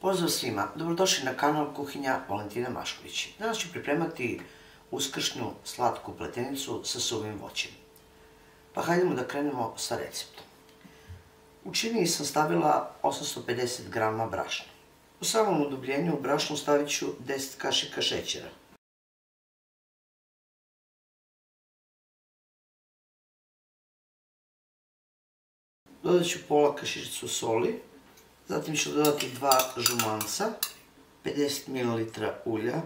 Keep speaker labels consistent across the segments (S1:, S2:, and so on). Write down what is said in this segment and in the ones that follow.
S1: Pozdrav svima, dobrodošli na kanal Kuhinja Valentina Mašković. Danas ću pripremati uskršnju slatku pletenicu sa suvim voćem. Pa hajdemo da krenemo sa receptom. U činiji sam stavila 850 g brašna. U samom udubljenju u brašnu stavit ću 10 kašika šećera. Dodat ću pola kašičicu soli. Zatim ću dodati 2 žumanca, 50 ml ulja,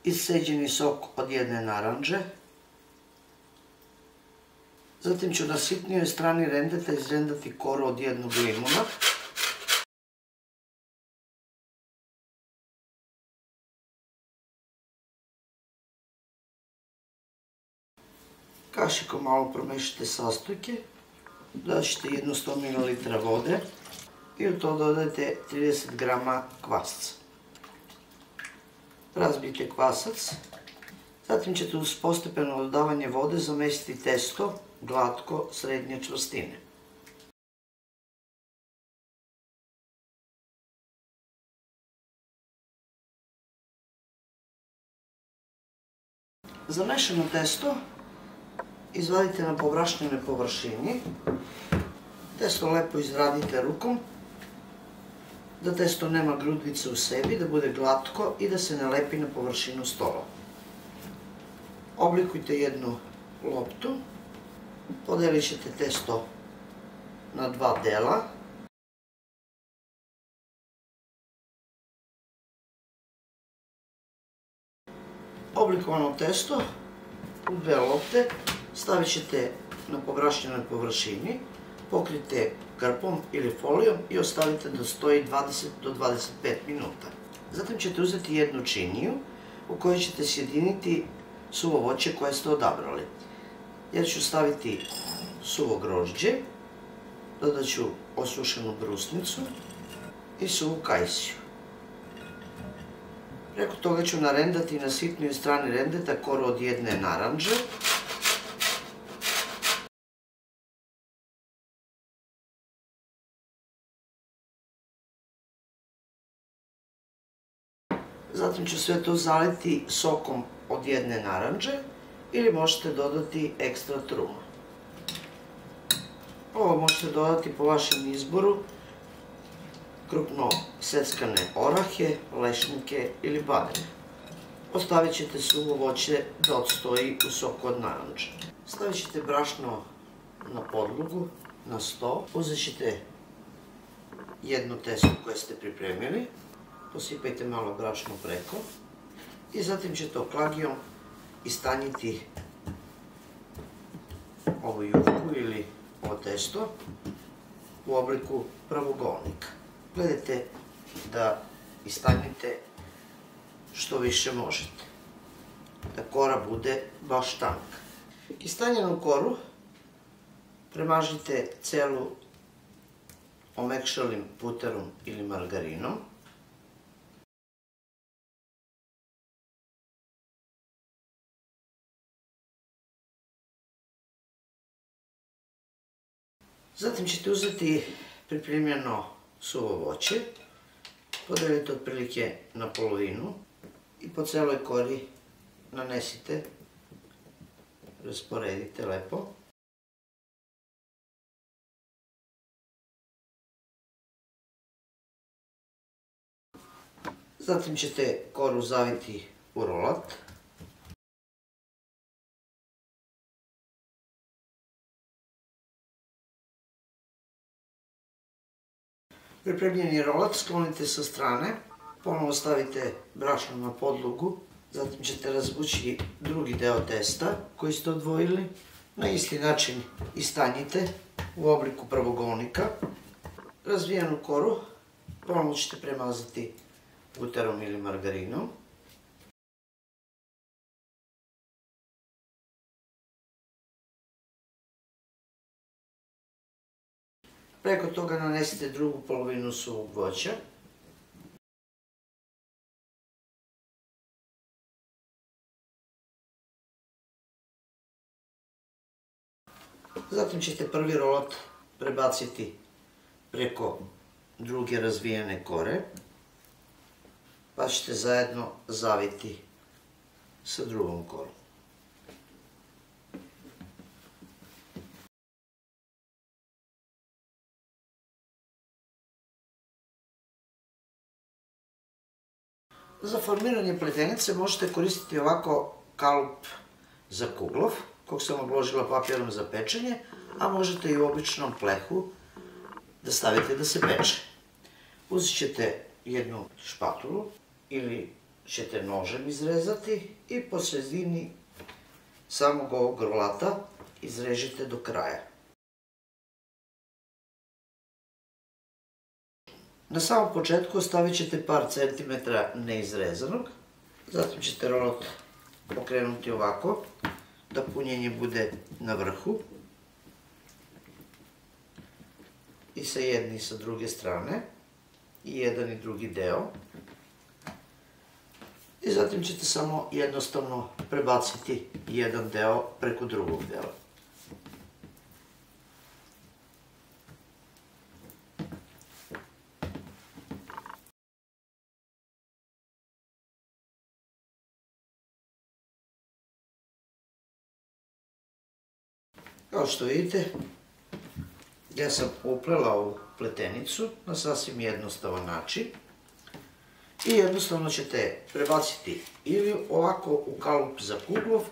S1: isceđeni sok od jedne naranđe. Zatim ću na sitnijoj strani rendeta izrendati koru od jednog limuna. Kašikom malo promešajte sastojke, dodat ćete jednu 100 ml vode i u to dodajte 30 g kvasca. Razbijte kvasac, zatim ćete uz postepeno dodavanje vode zamesiti testo glatko srednje čvrstine. Zamešano testo izvadite na pobrašnjenoj površini. Testo lepo izradite rukom, da testo nema grudvice u sebi, da bude glatko i da se ne lepi na površinu stola. Oblikujte jednu loptu, podelit ćete testo na 2 dela. Oblikovano testo u 2 lopte stavit ćete na pobrašnjenoj površini, pokrijte krpom ili folijom i ostavite da stoji 20 do 25 minuta. Zatim ćete uzeti jednu činiju u kojoj ćete sjediniti suvo voće koje ste odabrali. Ja ću staviti suvo grožđe, dodat ću osušenu brusnicu i suvu kajsiju. Preko toga ću narendati na sitnijoj strani rendeta koru od jedne naranđe. Zatim ću sve to zaliti sokom od jedne naranđe ili možete dodati ekstra truma. Ovo možete dodati po vašem izboru, krupno seckane orahe, lešnike ili bademe. Ostavit ćete suvo voće da odstoji u soku od naranđe. Stavit ćete brašno na podlogu, na sto. Uzet ćete jedno testo koje ste pripremili. Posipajte malo brašno preko i zatim ćete oklagijom istanjiti ovu jufku ili ovo testo u obliku pravouголnika. Gledajte da istanjite što više možete, da kora bude baš tanka. Istanjenu koru premažite celu omekšalim puterom ili margarinom. Zatim ćete uzeti pripremljeno suvo voće, podelite otprilike na polovinu i po celoj kori nanesite, rasporedite lepo. Zatim ćete koru zaviti u rolat. Pripremljeni rolat sklonite sa strane, ponovo stavite brašno na podlogu, zatim ćete razvući drugi deo testa koji ste odvojili. Na isti način istanjite u obliku pravouголnika. Razvijenu koru ponovo ćete premazati puterom ili margarinom. Preko toga nanesite drugu polovinu suvog voća. Zatim ćete prvi rolat prebaciti preko druge razvijene kore pa ćete zajedno zaviti sa drugom kolom. Za formiranje pletenice možete koristiti ovako kalup za kuglov, kog sam obložila papirom za pečenje, a možete i u običnom plehu da stavite da se peče. Uzet ćete jednu špatulu ili ćete nožem izrezati i po sredini samog ovog grlata izrežite do kraja. Na samom početku ostavit ćete par centimetra neizrezanog, zatim ćete rolat okrenuti ovako, da punjenje bude na vrhu i sa jedne i sa druge strane, i jedan i drugi deo. I zatim ćete samo jednostavno prebaciti jedan deo preko drugog dela. Kao što vidite, ja sam uplela ovu pletenicu na sasvim jednostavan način i jednostavno ćete prebaciti ili ovako u kalup za kuglov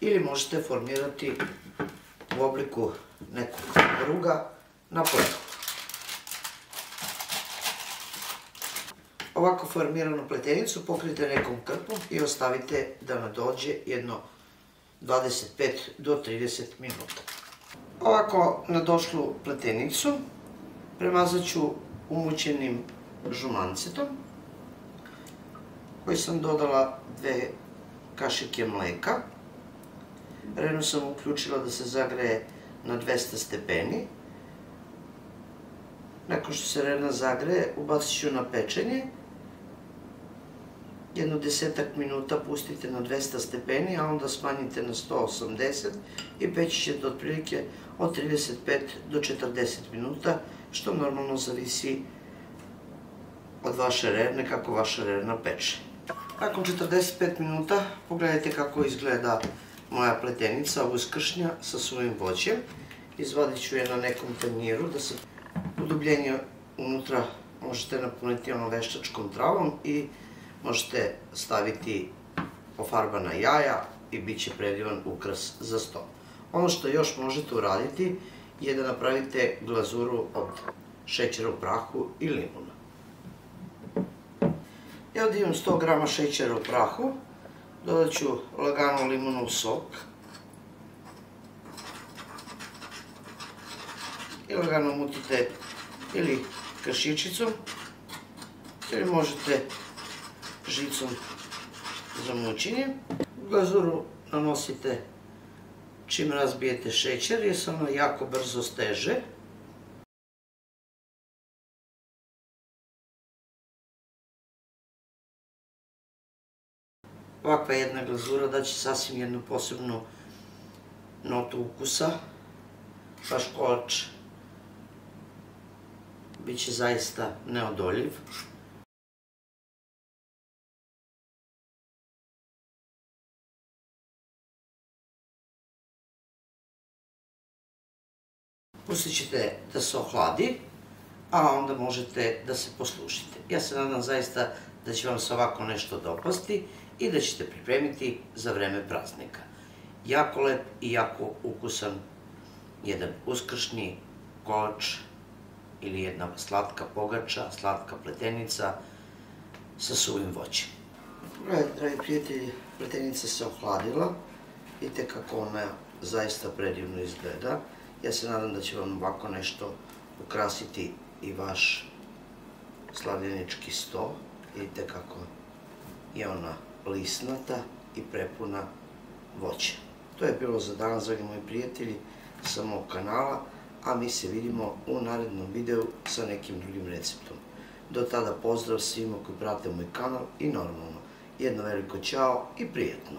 S1: ili možete formirati u obliku nekog kruga na plehu. Ovako formiranu pletenicu pokrijte nekom krpom i ostavite da nadođe jedno 25 do 30 minuta. Ovako nadošlu pletenicu premazat ću umućenim žumancetom koji sam dodala 2 kašike mleka. Renu sam uključila da se zagreje na 200 stepeni. Nakon što se rena zagreje, ubacit ću na pečenje. Jedno 10 minuta pustite na 200 stepeni, a onda smanjite na 180 i peći ćete otprilike od 35 do 40 minuta, što normalno zavisi od vaše rerne, kako vaša rerna peče. Nakon 45 minuta pogledajte kako izgleda moja pletenica uskršnja sa suvim voćem. Izvadit ću je na nekom tanjiru da se udubljenje unutra možete napuniti veštačkom travom i možete staviti pofarbana jaja i bit će predivan ukras za sto. Ono što još možete uraditi je da napravite glazuru od šećera u prahu i limuna. Ja ovdje imam 100 grama šećera u prahu, dodat ću lagano limunov sok i lagano mutite ili kašičicom ili možete žicom za mućenje. Glazuru nanosite čim razbijete šećer jer se ona jako brzo steže. Ovakva jedna glazura daće sasvim jednu posebnu notu ukusa. Vaš kolač bit će zaista neodoljiv. Pustit ćete da se ohladi, a onda možete da se poslužite. Ja se nadam zaista da će vam se ovako nešto dopasti i da ćete pripremiti za vreme praznika. Jako lep i jako ukusan jedan uskršnji kolač ili jedna slatka pogača, slatka pletenica sa suvim voćem. Gledajte, dragi prijatelji, pletenica se ohladila. Vidite kako ona zaista predivno izgleda. Ja se nadam da će vam ovako nešto ukrasiti i vaš slavljenički sto. Vidite kako je ona lisnata i prepuna voća. To je bilo za danas, dragi moji prijatelji, sa mog kanala, a mi se vidimo u narednom videu sa nekim drugim receptom. Do tada pozdrav svima koji prate moj kanal i normalno, jedno veliko ćao i prijetno!